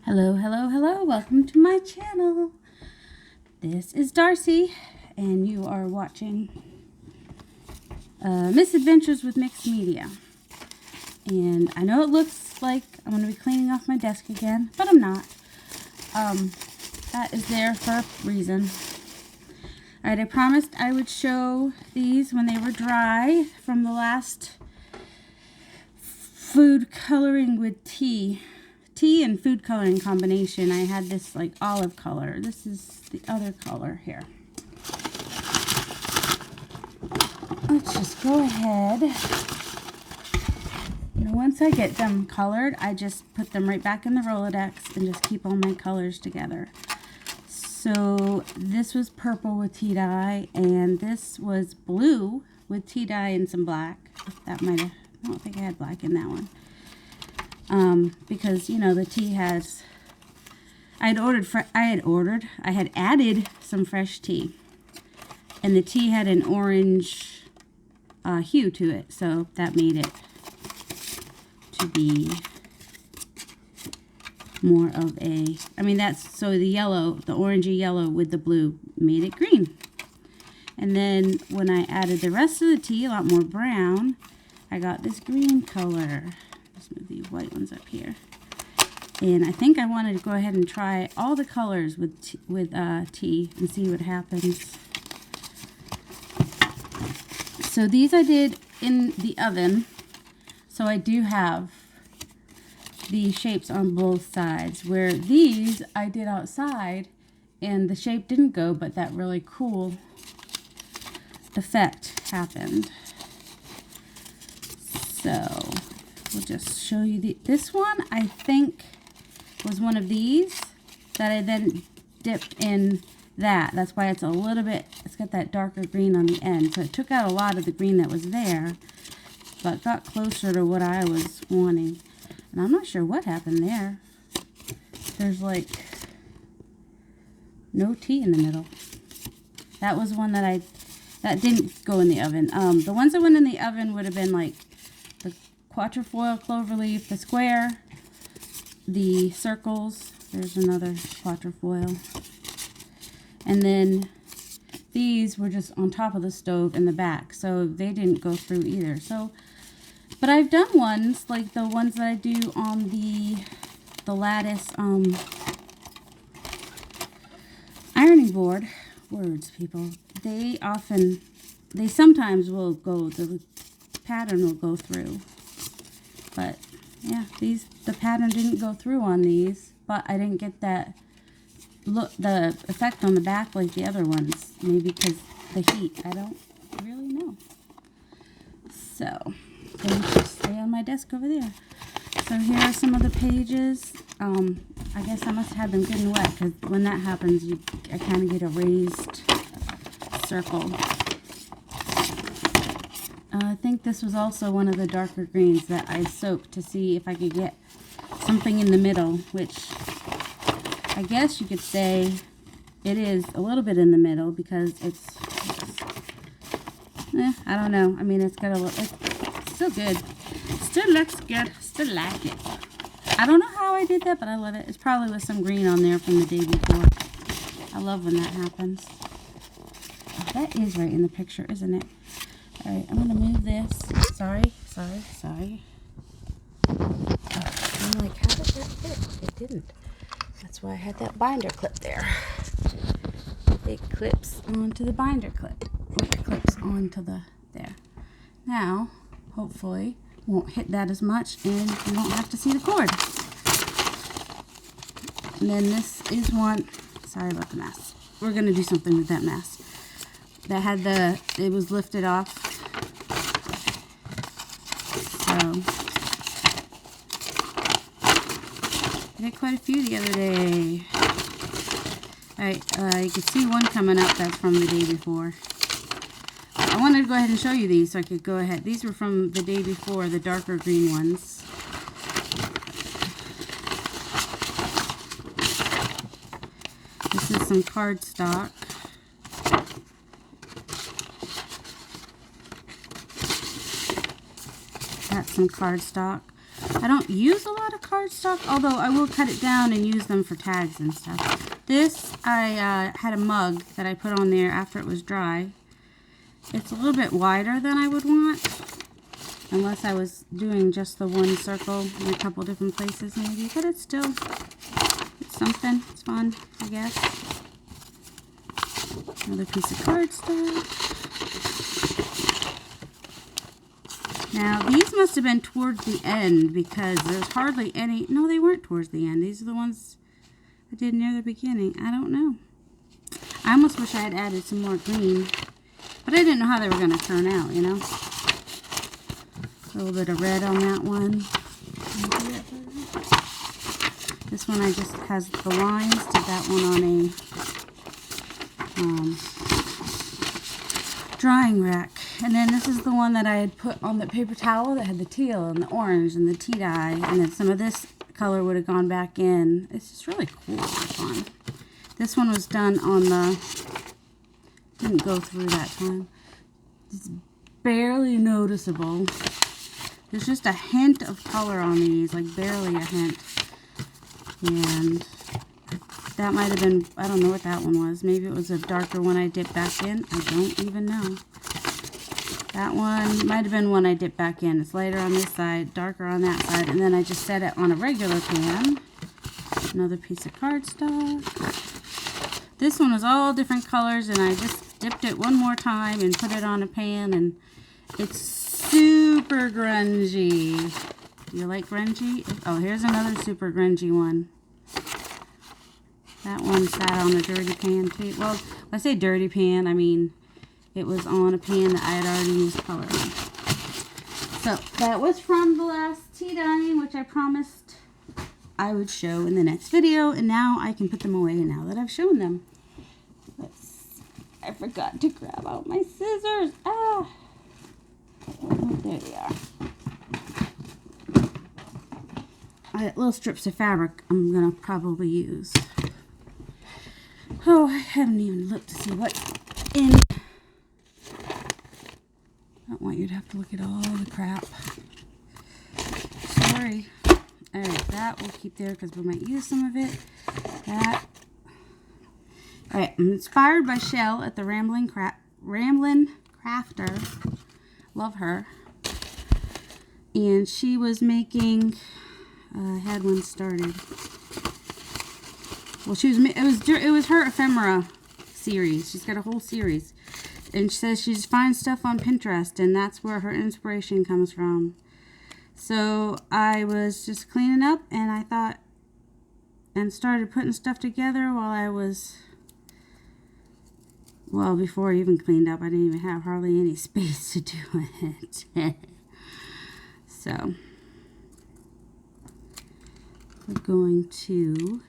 Hello, hello, hello. Welcome to my channel. This is Darcy, and you are watching Misadventures with Mixed Media. And I know it looks like I'm going to be cleaning off my desk again, but I'm not. That is there for a reason. Alright, I promised I would show these when they were dry from the last food coloring with tea and food coloring combination. I had this like olive color. This is the other color here. Let's just go ahead. Once I get them colored, I just put them right back in the Rolodex and just keep all my colors together. So this was purple with tea dye, and this was blue with tea dye and some black. That might have, I don't think I had black in that one. Because, you know, the tea has, I had added some fresh tea, and the tea had an orange hue to it, so that made it to be more of a, so the yellow, the orangey yellow with the blue made it green. And then when I added the rest of the tea, a lot more brown, I got this green color. Let's move these white ones up here. And I think I wanted to go ahead and try all the colors with tea and see what happens. So these I did in the oven. So I do have the shapes on both sides. Where these I did outside and the shape didn't go, but that really cool effect happened. So we'll just show you this one. I think was one of these that I then dipped in that. That's why it's a little bit, it's got that darker green on the end. So it took out a lot of the green that was there, but got closer to what I was wanting. And I'm not sure what happened there. There's like no tea in the middle. That was one that didn't go in the oven. The ones that went in the oven would have been like the quatrefoil cloverleaf, the square, the circles. There's another quatrefoil. And then these were just on top of the stove in the back, so they didn't go through either. So, but I've done ones like the ones that I do on the lattice ironing board. Words, people. They sometimes will go, the pattern will go through. But yeah, the pattern didn't go through on these, but I didn't get that look, the effect on the back like the other ones. Maybe because the heat. I don't really know. So they just stay on my desk over there. So here are some of the pages. I guess I must have them good and wet, because when that happens, I kind of get a raised circle. I think this was also one of the darker greens that I soaked to see if I could get something in the middle, which I guess you could say it is a little bit in the middle, because it's I don't know. I mean, it's got it's still good. Still looks good. Still like it. I don't know how I did that, but I love it. It's probably with some green on there from the day before. I love when that happens. Oh, that is right in the picture, isn't it? Alright, I'm going to move this. Sorry. Oh, I'm like, how did that fit? It didn't. That's why I had that binder clip there. It clips onto the binder clip. It clips onto the there. Now, hopefully, won't hit that as much, and you won't have to see the cord. And then this is one. Sorry about the mess. We're going to do something with that mess. That had it was lifted off. So, I did quite a few the other day. Alright, you can see one coming up that's from the day before. I wanted to go ahead and show you these so I could go ahead. These were from the day before, the darker green ones. This is some cardstock. That's some cardstock. I don't use a lot of cardstock, although I will cut it down and use them for tags and stuff. This, I had a mug that I put on there after it was dry. It's a little bit wider than I would want, unless I was doing just the one circle in a couple different places maybe, but it's still, it's something, it's fun, I guess. Another piece of cardstock. Now, these must have been towards the end because there's hardly any... No, they weren't towards the end. These are the ones I did near the beginning. I don't know. I almost wish I had added some more green. But I didn't know how they were going to turn out, you know. A little bit of red on that one. This one I just has the lines. Did that one on a drying rack. And then this is the one that I had put on the paper towel that had the teal and the orange and the tea dye. And then some of this color would have gone back in. It's just really cool and fun. This one was done on the... Didn't go through that time. It's barely noticeable. There's just a hint of color on these. Like barely a hint. And... that might have been... I don't know what that one was. Maybe it was a darker one I dipped back in. I don't even know. That one might have been one I dipped back in. It's lighter on this side, darker on that side, and then I just set it on a regular pan. Another piece of cardstock. This one was all different colors, and I just dipped it one more time and put it on a pan, and it's super grungy. Do you like grungy? Oh, here's another super grungy one. That one sat on a dirty pan too. Well, when I say dirty pan, I mean it was on a pan that I had already used color on. So that was from the last tea dyeing, which I promised I would show in the next video. And now I can put them away now that I've shown them. I forgot to grab out my scissors. Ah! Oh, there they are. I got little strips of fabric I'm going to probably use. Oh, I haven't even looked to see what's in. I don't want you to have to look at all the crap. Sorry. Alright, that we'll keep there because we might use some of it. That. Alright, I'm inspired by Chelle at the Ramblin' Crafter. Love her. And she was making... I had one started. Well, it was her ephemera series. She's got a whole series. And she says she just finds stuff on Pinterest, and that's where her inspiration comes from. So I was just cleaning up, and I thought, and started putting stuff together while I was, well, before I even cleaned up. I didn't even have hardly any space to do it. So we're going to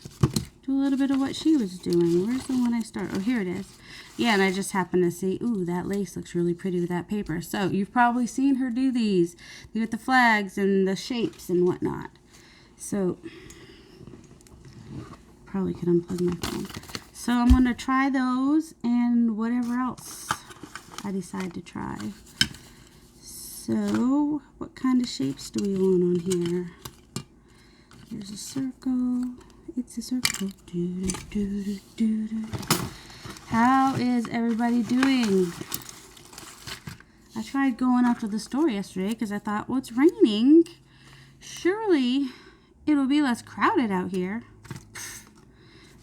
do a little bit of what she was doing. Where's the one I started? Oh, here it is. Yeah, and I just happened to see, ooh, that lace looks really pretty with that paper. So you've probably seen her do these with the flags and the shapes and whatnot. So probably could unplug my phone. So I'm going to try those and whatever else I decide to try. So what kind of shapes do we want on here? Here's a circle. It's a circle. Do, do, do, do, do. How is everybody doing? I tried going up to the store yesterday because I thought, well, it's raining. Surely it'll be less crowded out here.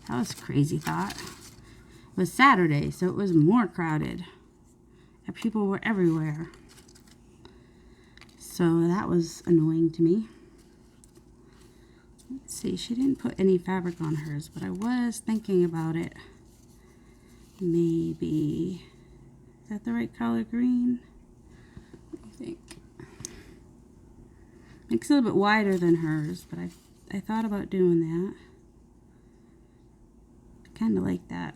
That was a crazy thought. It was Saturday, so it was more crowded. And people were everywhere. So that was annoying to me. Let's see, she didn't put any fabric on hers, but I was thinking about it. Maybe. Is that the right color green? What do you think? It's a little bit wider than hers, but I thought about doing that. I kind of like that.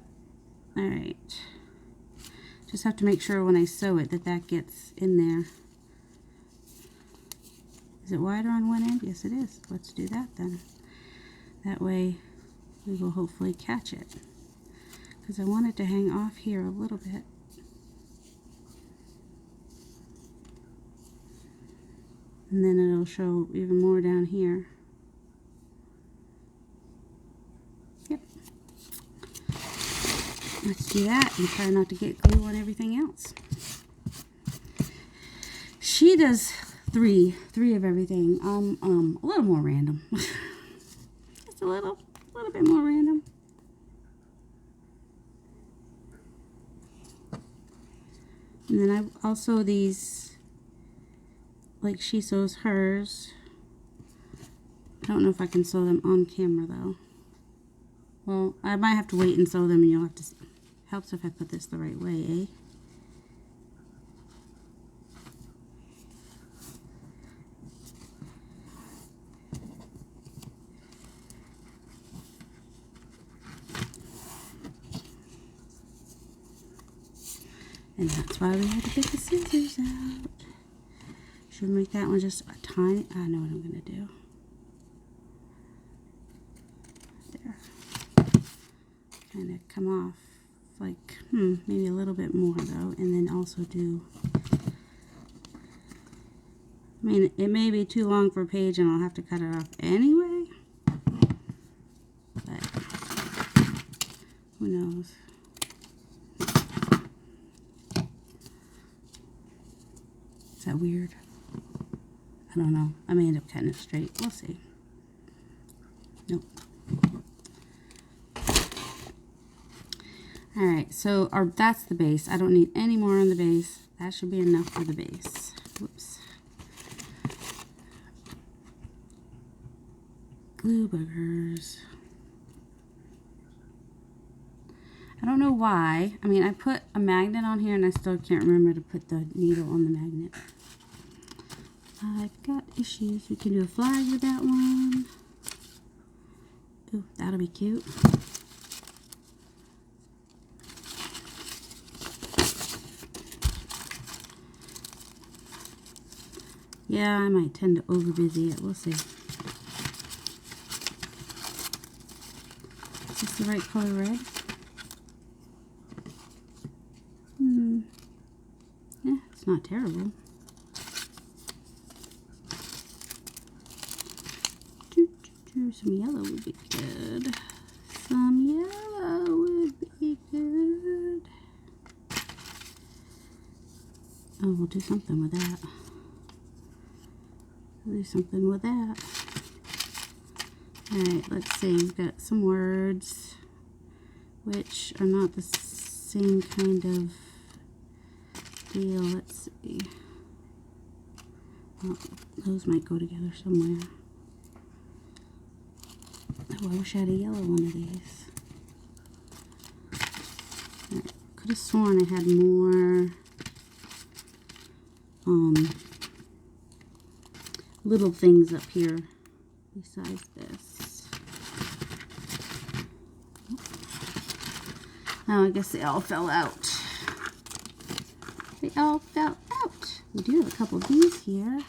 Alright. Just have to make sure when I sew it that gets in there. Is it wider on one end? Yes, it is. Let's do that then. That way we will hopefully catch it. Because I want it to hang off here a little bit. And then it'll show even more down here. Yep. Let's do that and try not to get glue on everything else. She does three of everything. A little more random. Just a little bit more random. And then I also these, like she sews hers. I don't know if I can sew them on camera though. Well, I might have to wait and sew them, and you'll have to see. Helps if I put this the right way, eh? And that's why we had to get the scissors out. Should we make that one just a tiny? I know what I'm going to do. There. Kind of come off like, maybe a little bit more though. And then also do, I mean, it may be too long for a page and I'll have to cut it off anyway. But who knows? Is that weird? I don't know. I may end up cutting it straight. We'll see. Nope. Alright, so that's the base. I don't need any more on the base. That should be enough for the base. Whoops. Glue boogers. I don't know why. I mean, I put a magnet on here and I still can't remember to put the needle on the magnet. I've got issues. We can do a flag with that one. Ooh, that'll be cute. Yeah, I might tend to over busy it. We'll see. Is this the right color red? Yeah, it's not terrible. Some yellow would be good. Some yellow would be good. Oh, we'll do something with that. We'll do something with that. Alright, let's see. We've got some words which are not the same kind of deal. Let's see. Well, those might go together somewhere. Oh, I wish I had a yellow one of these. Right. Could have sworn I had more little things up here besides this. Oh, I guess they all fell out. They all fell out. We do have a couple of these here.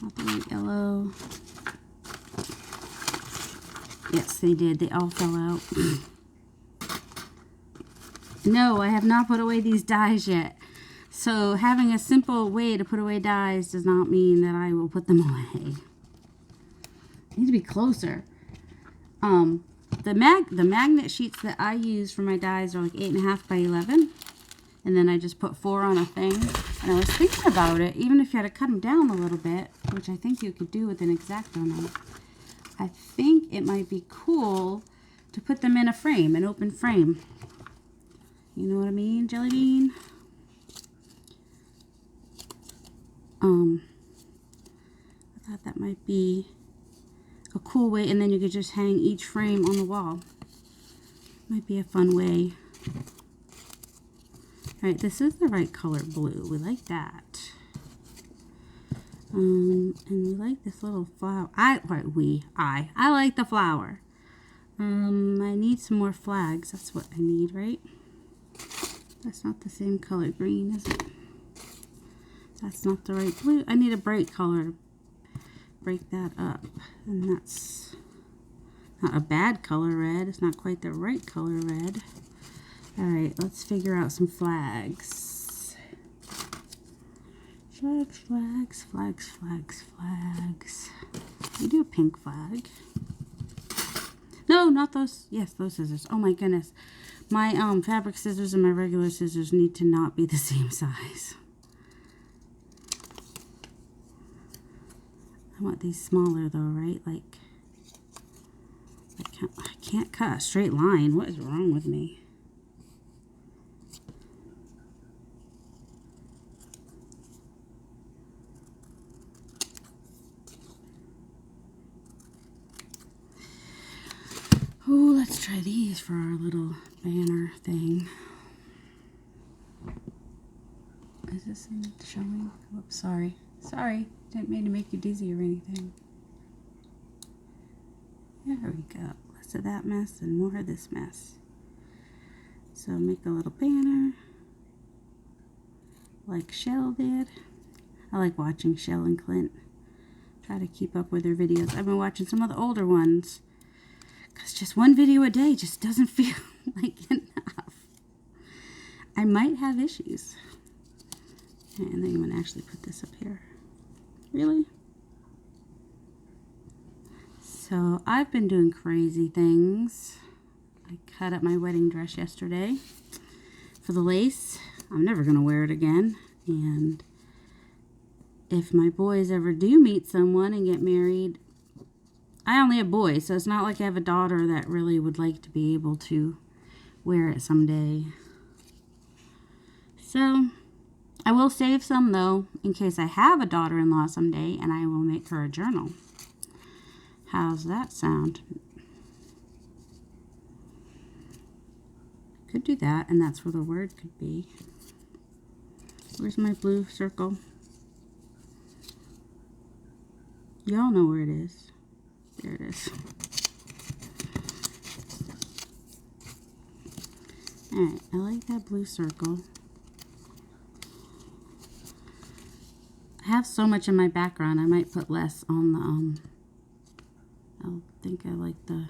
Not the right yellow. Yes, they did. They all fell out. No, I have not put away these dies yet. So having a simple way to put away dies does not mean that I will put them away. I need to be closer. The magnet sheets that I use for my dies are like 8.5 by 11. And then I just put 4 on a thing. And I was thinking about it, even if you had to cut them down a little bit, which I think you could do with an X-Acto knife. I think it might be cool to put them in a frame, an open frame. You know what I mean, Jelly Bean? I thought that might be a cool way, and then you could just hang each frame on the wall. Might be a fun way. Alright, this is the right color blue. We like that. And we like this little flower. I like the flower. I need some more flags. That's what I need, right? That's not the same color green, is it? That's not the right blue. I need a bright color to break that up. And that's not a bad color red. It's not quite the right color red. Alright, let's figure out some flags. Flags, flags, flags, flags, flags. We do a pink flag. No, not those. Yes, those scissors. Oh my goodness. My fabric scissors and my regular scissors need to not be the same size. I want these smaller though, right? Like, I can't cut a straight line. What is wrong with me? Oh, let's try these for our little banner thing. Is this showing? Whoops, sorry. Sorry, didn't mean to make you dizzy or anything. There we go. Less of that mess and more of this mess. So make a little banner like Chelle did. I like watching Chelle and Clint. Try to keep up with their videos. I've been watching some of the older ones because just one video a day just doesn't feel like enough. I might have issues. And then I'm going to actually put this up here. Really? So I've been doing crazy things. I cut up my wedding dress yesterday for the lace. I'm never going to wear it again. And if my boys ever do meet someone and get married, I only have boys, so it's not like I have a daughter that really would like to be able to wear it someday. So I will save some though in case I have a daughter-in-law someday, and I will make her a journal. How's that sound? Could do that, and that's where the word could be. Where's my blue circle? Y'all know where it is. There it is. Alright, I like that blue circle. I have so much in my background, I might put less on the, I think I like the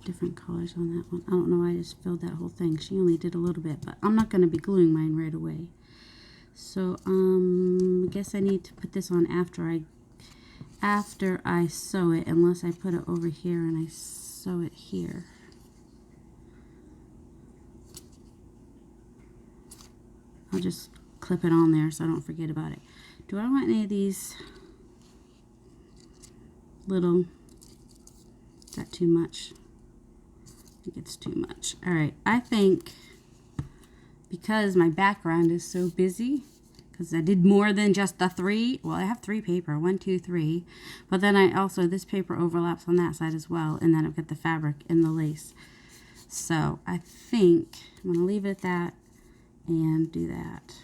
different colors on that one. I don't know why I just filled that whole thing. She only did a little bit, but I'm not going to be gluing mine right away. So, I guess I need to put this on after I sew it, unless I put it over here and I sew it here. I'll just clip it on there so I don't forget about it. Do I want any of these little, is that too much? I think it's too much. Alright, I think because my background is so busy, because I did more than just the 3, well, I have 3 paper, 1, 2, 3, but then I also, this paper overlaps on that side as well, and then I've got the fabric and the lace. So I think I'm going to leave it at that and do that.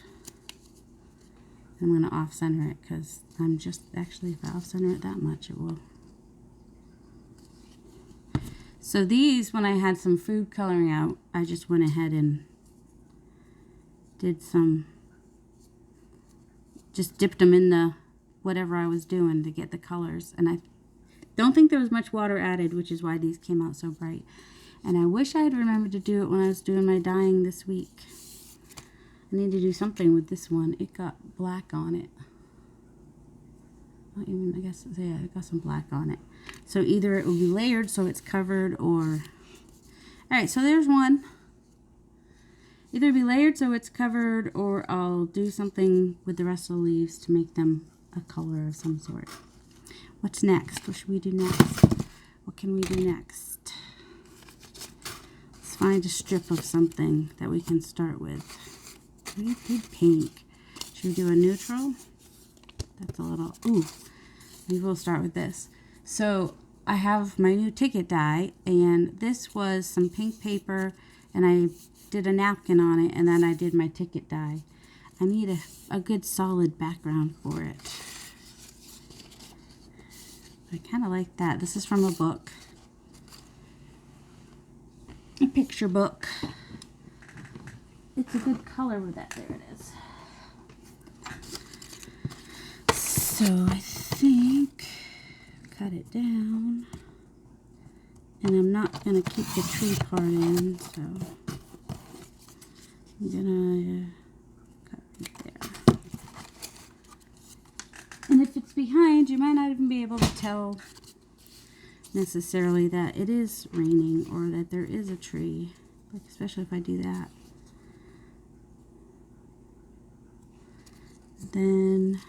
I'm going to off center it because I'm just, actually if I off center it that much it will. So these, when I had some food coloring out, I just went ahead and did some, just dipped them in the whatever I was doing to get the colors. And I don't think there was much water added, which is why these came out so bright. And I wish I had remembered to do it when I was doing my dyeing this week. I need to do something with this one. It got black on it. Not even, I guess, yeah, it got some black on it. So either it will be layered so it's covered, or... Alright, so there's one. Either it'll be layered so it's covered, or I'll do something with the rest of the leaves to make them a color of some sort. What's next? What should we do next? What can we do next? Let's find a strip of something that we can start with. We did pink. Should we do a neutral? That's a little, ooh, maybe we'll start with this. So I have my new ticket die, and this was some pink paper, and I did a napkin on it, and then I did my ticket die. I need a good solid background for it. I kind of like that. This is from a book. A picture book. It's a good color with that. There it is. So I think cut it down, and I'm not going to keep the tree part in, so I'm going to cut right it's behind, you might not even be able to tell necessarily that it is raining or that there is a tree, like especially if I do that. Then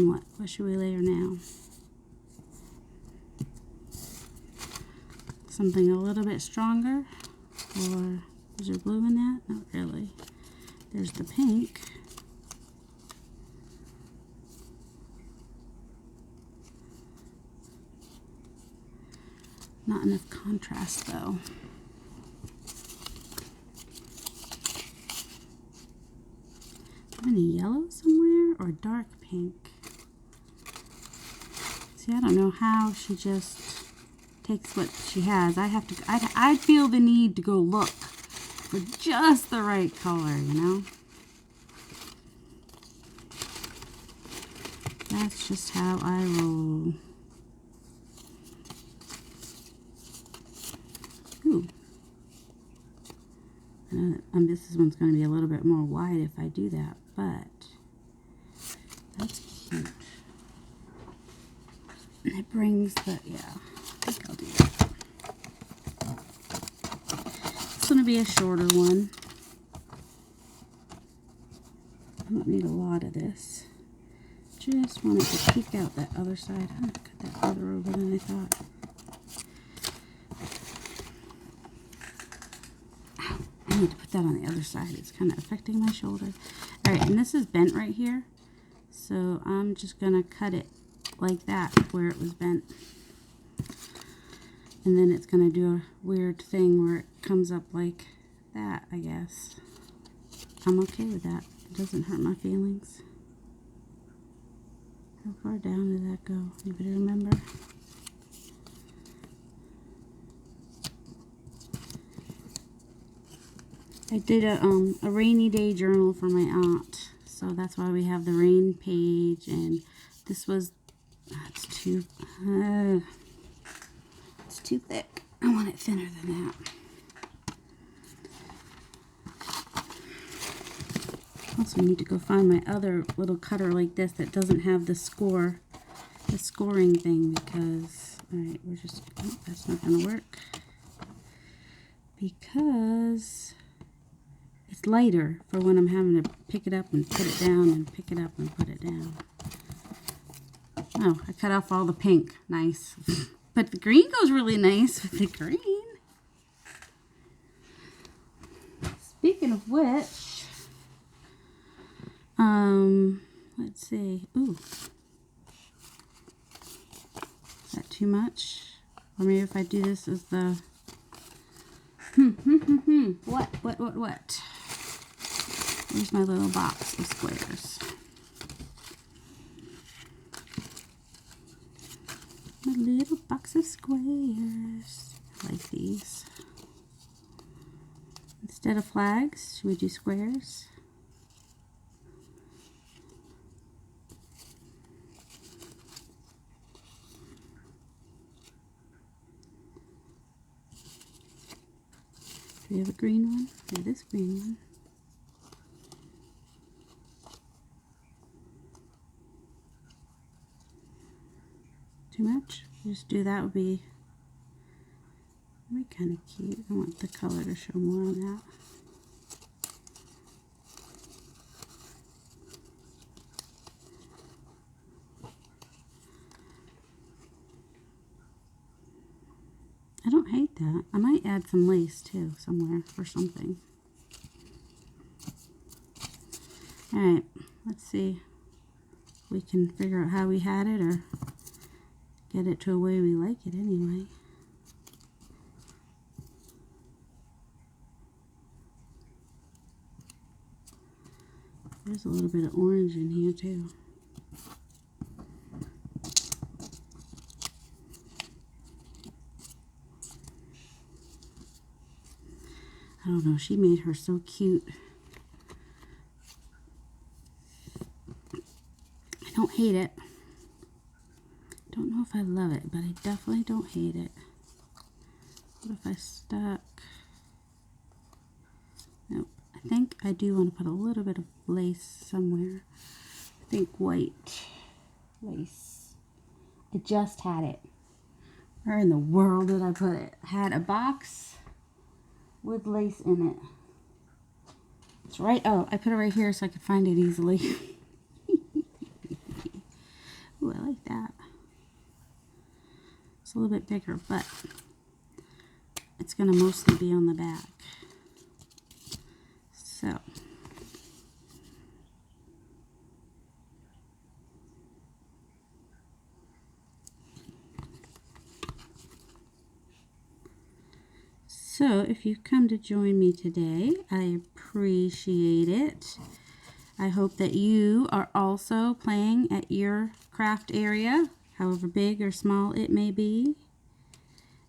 what? What should we layer now? Something a little bit stronger? Or is there blue in that? Not really. There's the pink. Not enough contrast though. Any yellow somewhere or dark pink? See, I don't know how she just takes what she has. I feel the need to go look for just the right color, you know? That's just how I roll. Ooh. This one's going to be a little bit more white if I do that, but that's cute. It brings the, yeah, I think I'll do that. It's going to be a shorter one. I don't need a lot of this. Just wanted to peek out that other side. I cut that further over than I thought. Ow, I need to put that on the other side. It's kind of affecting my shoulder. Alright, and this is bent right here. So I'm just going to cut it like that where it was bent. And then it's going to do a weird thing where it comes up like that, I guess. I'm okay with that. It doesn't hurt my feelings. How far down did that go? Anybody remember? I did a rainy day journal for my aunt, so that's why we have the rain page. And this was it's too thick. I want it thinner than that. Also need to go find my other little cutter like this that doesn't have the scoring thing, because alright, we're just, oh, that's not gonna work because it's lighter for when I'm having to pick it up and put it down and pick it up and put it down. Oh, I cut off all the pink. Nice. But the green goes really nice with the green. Speaking of which, let's see. Ooh. Is that too much? Or maybe if I do this as the what? Where's my little box of squares? My little box of squares. I like these. Instead of flags, should we do squares? Do we have a green one? Or this green one? Too much? Just do that would be kind of cute. I want the color to show more on that. I don't hate that. I might add some lace too somewhere or something. Alright, let's see if we can figure out how we had it or get it to a way we like it anyway. There's a little bit of orange in here too. I don't know, she made her so cute. I don't hate it. Don't know if I love it, but I definitely don't hate it. What if I stuck? Nope. I think I do want to put a little bit of lace somewhere. I think white lace. I just had it. Where in the world did I put it? I had a box with lace in it. It's right, oh, I put it right here so I could find it easily. Ooh, I like that. It's a little bit bigger, but it's going to mostly be on the back. So if you've come to join me today, I appreciate it. I hope that you are also playing at your craft area, however big or small it may be,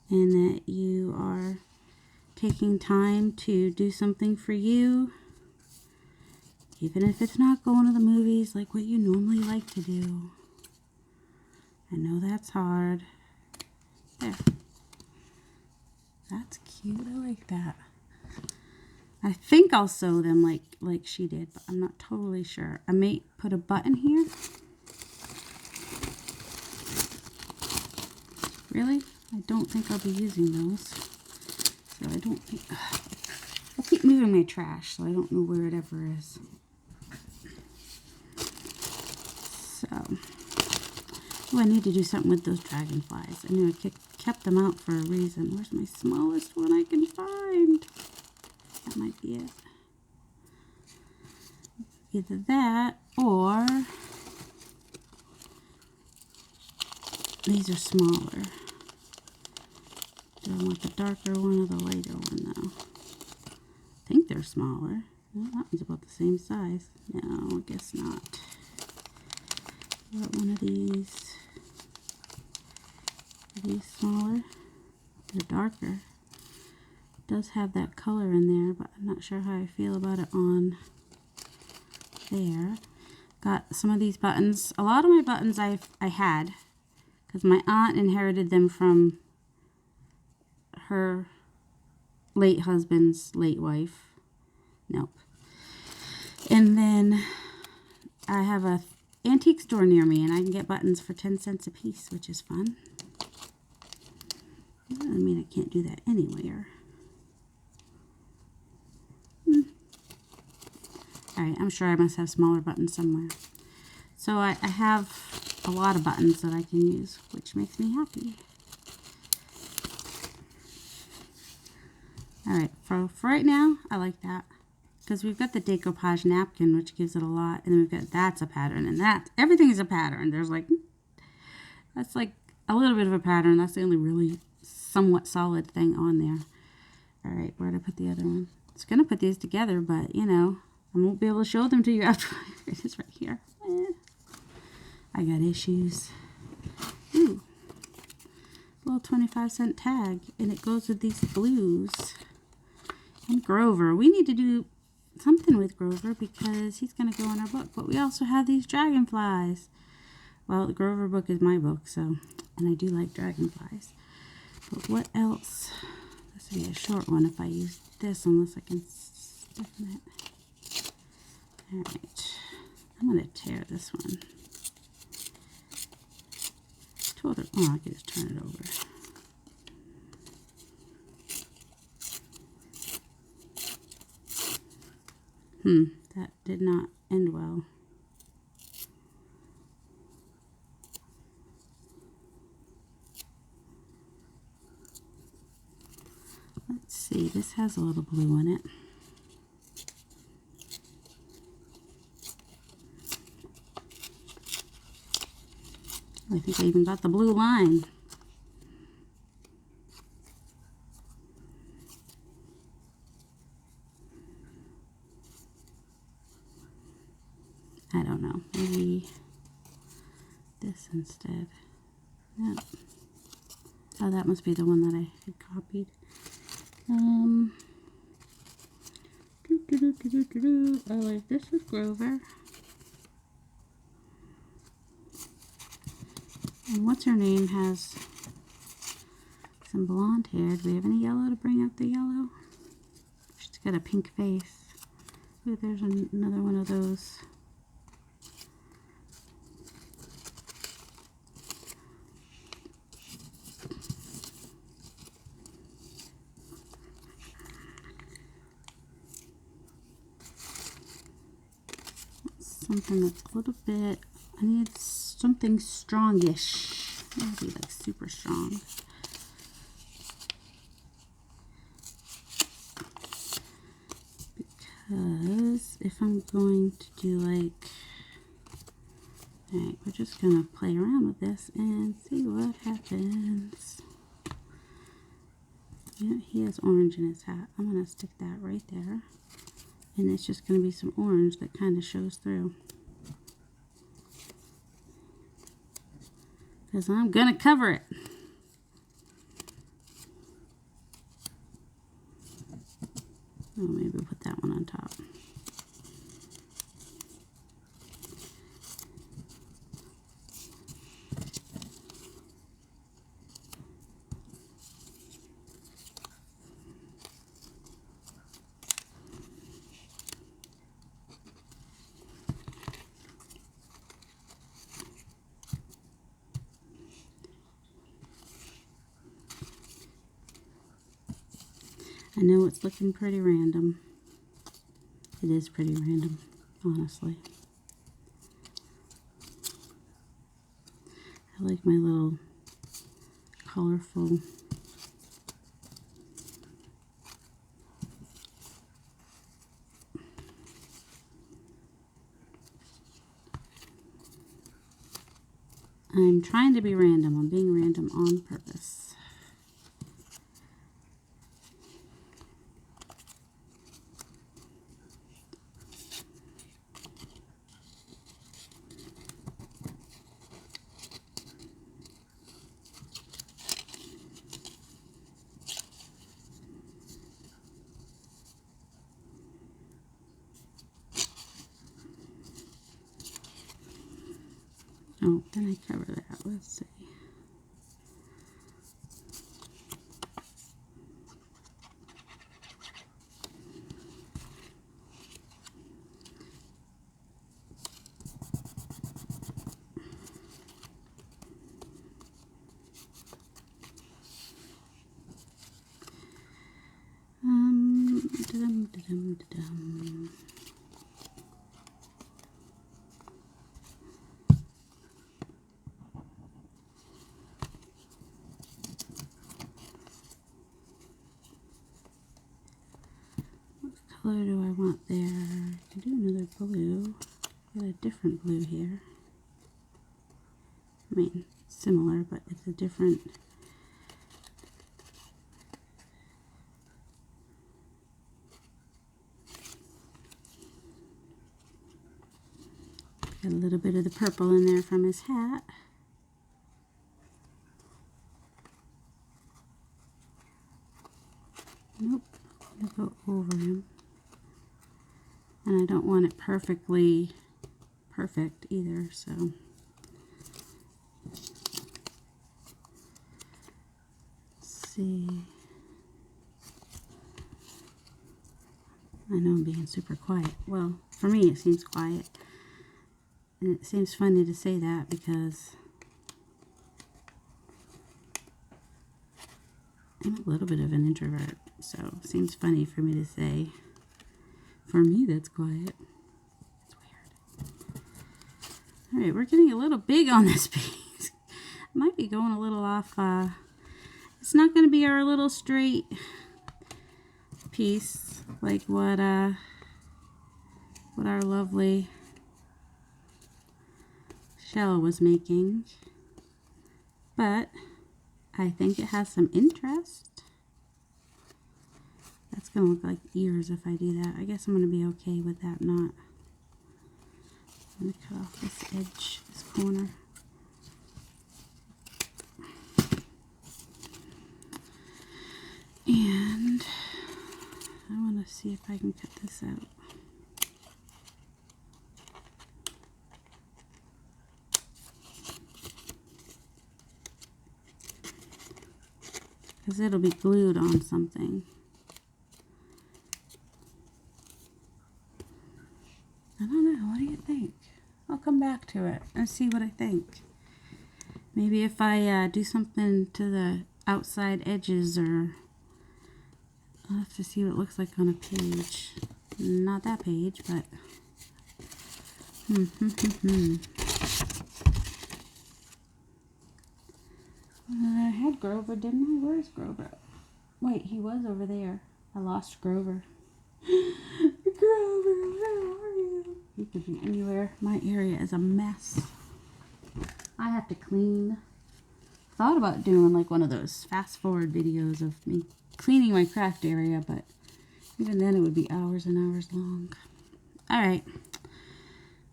and that you are taking time to do something for you, even if it's not going to the movies like what you normally like to do. I know that's hard. There. That's cute. I like that. I think I'll sew them like she did, but I'm not totally sure. I may put a button here. Really? I don't think I'll be using those. So I don't think... I'll keep moving my trash, so I don't know where it ever is. So... Oh, I need to do something with those dragonflies. I knew I kept them out for a reason. Where's my smallest one I can find? That might be it. Either that or these are smaller. Do I want the darker one or the lighter one though? I think they're smaller. Well, that one's about the same size. No, I guess not. What one of these? Are these smaller? They're darker. It does have that color in there, but I'm not sure how I feel about it on there. Got some of these buttons. A lot of my buttons I had because my aunt inherited them from her late husband's late wife. Nope. And then I have a antique store near me, and I can get buttons for 10 cents a piece, which is fun. I mean, I can't do that anywhere. Alright, I'm sure I must have smaller buttons somewhere. So I have a lot of buttons that I can use, which makes me happy. Alright, for right now, I like that. Because we've got the decoupage napkin, which gives it a lot. And then we've got, that's a pattern. And that, everything is a pattern. There's like, that's like a little bit of a pattern. That's the only really somewhat solid thing on there. Alright, where did I put the other one? I was going to put these together, but, you know, I won't be able to show them to you after. It is right here. I got issues. Ooh. Little 25-cent tag. And it goes with these blues. And Grover. We need to do something with Grover because he's going to go in our book. But we also have these dragonflies. Well, the Grover book is my book, so, and I do like dragonflies. But what else? This would be a short one if I use this, unless I can stiffen it. Alright. I'm going to tear this one. Oh, I can just turn it over. That did not end well. Let's see, this has a little blue in it. I think I even got the blue line. I don't know. Maybe this instead. Yeah. Oh, that must be the one that I had copied. Oh, like this is Grover. And what's her name has some some blonde hair. Do we have any yellow to bring out the yellow? She's got a pink face. Ooh, there's another one of those. Something that's a little bit, I need something strongish. It would be like super strong. Because if I'm going to do like, alright, we're just going to play around with this and see what happens. Yeah, he has orange in his hat. I'm going to stick that right there. And it's just going to be some orange that kind of shows through. Because I'm going to cover it. Oh, maybe we'll put that one on top. I know it's looking pretty random. It is pretty random, honestly. I like my little colorful I'm trying to be random. I'm being random on purpose. Oh, then I cover that. Let's see. Da-dum. What color do I want there? I can do another blue. Got a different blue here. I mean, similar, but it's a different. Got a little bit of the purple in there from his hat. Nope, I'm gonna go over him. And I don't want it perfectly perfect either, so. Let's see. I know I'm being super quiet. Well, for me it seems quiet. And it seems funny to say that because I'm a little bit of an introvert, so it seems funny for me to say, for me that's quiet. It's weird. Alright, we're getting a little big on this piece. Might be going a little off. It's not going to be our little straight piece like what our lovely Chelle was making, but I think it has some interest. That's going to look like ears if I do that. I guess I'm going to be okay with that knot. I'm going to cut off this edge, this corner. And I want to see if I can cut this out. because it'll be glued on something. I don't know. What do you think? I'll come back to it and see what I think. Maybe if I do something to the outside edges, or I'll have to see what it looks like on a page. Not that page, but I had Grover, didn't I? Where's Grover? Wait, he was over there. I lost Grover. Grover, where are you? He could be anywhere. My area is a mess. I have to clean. Thought about doing like one of those fast forward videos of me cleaning my craft area, but even then it would be hours and hours long. Alright.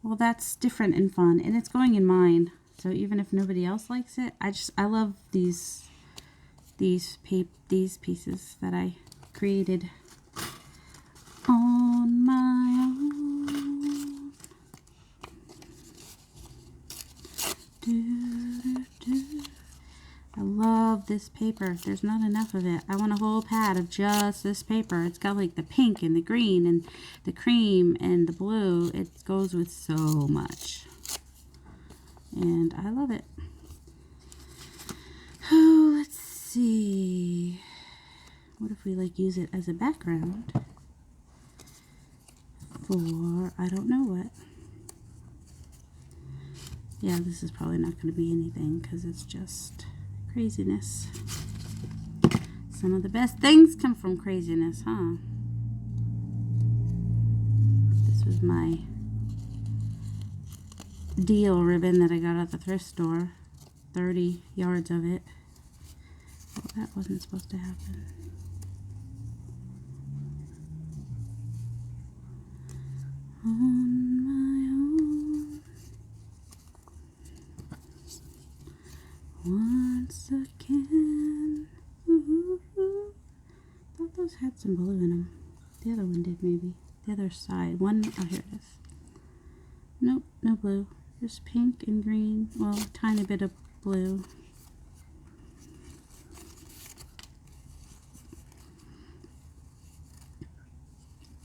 Well, that's different and fun, and it's going in mine. So even if nobody else likes it, I love these pieces that I created on my own. I love this paper. There's not enough of it. I want a whole pad of just this paper. It's got like the pink and the green and the cream and the blue. It goes with so much. And I love it. Oh, let's see. What if we like use it as a background for I don't know what. Yeah, this is probably not going to be anything because it's just craziness. Some of the best things come from craziness, huh? This was my deal ribbon that I got at the thrift store. 30 yards of it. Well, that wasn't supposed to happen. On my own. Once again. Ooh, ooh. Thought those had some blue in them. The other one did maybe. The other side. One, oh here it is. Nope, no blue. Just pink and green. Well, a tiny bit of blue.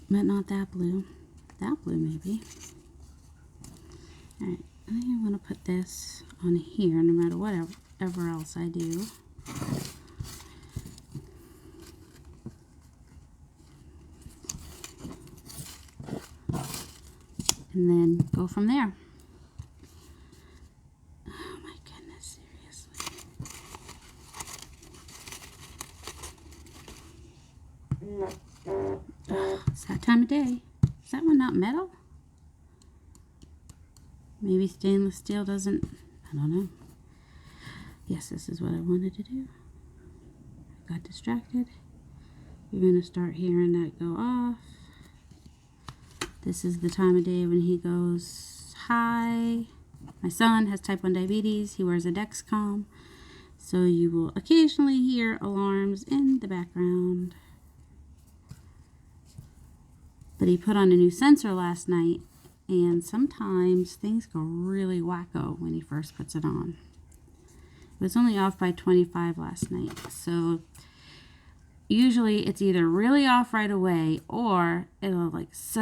But not that blue. That blue maybe. Alright, I think I'm going to put this on here no matter whatever else I do. And then go from there. Oh my goodness, seriously. It's that time of day. Is that one not metal? Maybe stainless steel doesn't, I don't know. Yes, this is what I wanted to do. I got distracted. You're going to start hearing that go off. This is the time of day when he goes, hi. My son has type 1 diabetes. He wears a Dexcom. So you will occasionally hear alarms in the background. But he put on a new sensor last night, and sometimes things go really wacko when he first puts it on. It was only off by 25 last night, so usually it's either really off right away or it'll like suddenly